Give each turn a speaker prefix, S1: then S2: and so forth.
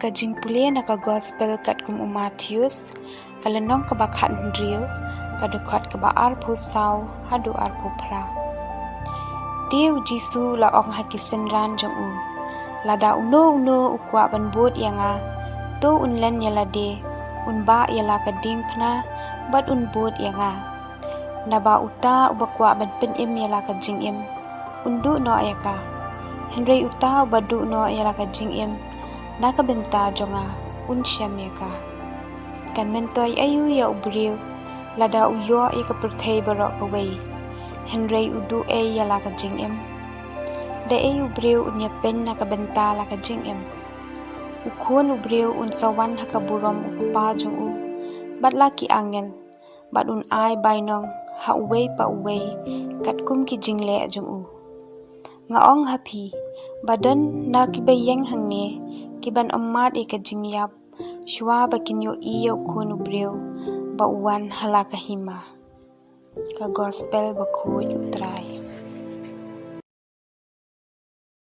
S1: Kajing pulih na ka gospel kat kum Matius, kalenong ka bakhat ndriyo, kadukhat ka baar pusau, hadu ar pupra. U Jisu la ong hakisenran jong u. Lada uno ukwa ban bot yanga, to unlen yalade, unba yala kading pna, bat unbot yanga. Naba uta ubakwa ban penim yala kajing im, undu no ayaka. Henry uta ubadu no yala kajing im, naka benta jonga, unsyam yaka. Kan mentoy ayu ya ubriu, lada uyo ya kapertay barok kaway. Henry udu yala kajing im. Da ubriu unya pen naka benta la kajing im. Ukun ubriu unsawan hakaburom ukapa jong u, bat laki angin, bat un ay bainong, ha uway pa uway, kat kum ki jingle jong u. Ngaong hapi, badan na kibayeng hangne, kiban amat kajingyap, shwa bakinyo iyo kun ubriu, bauwan halakahima. Ka gospel baku utray.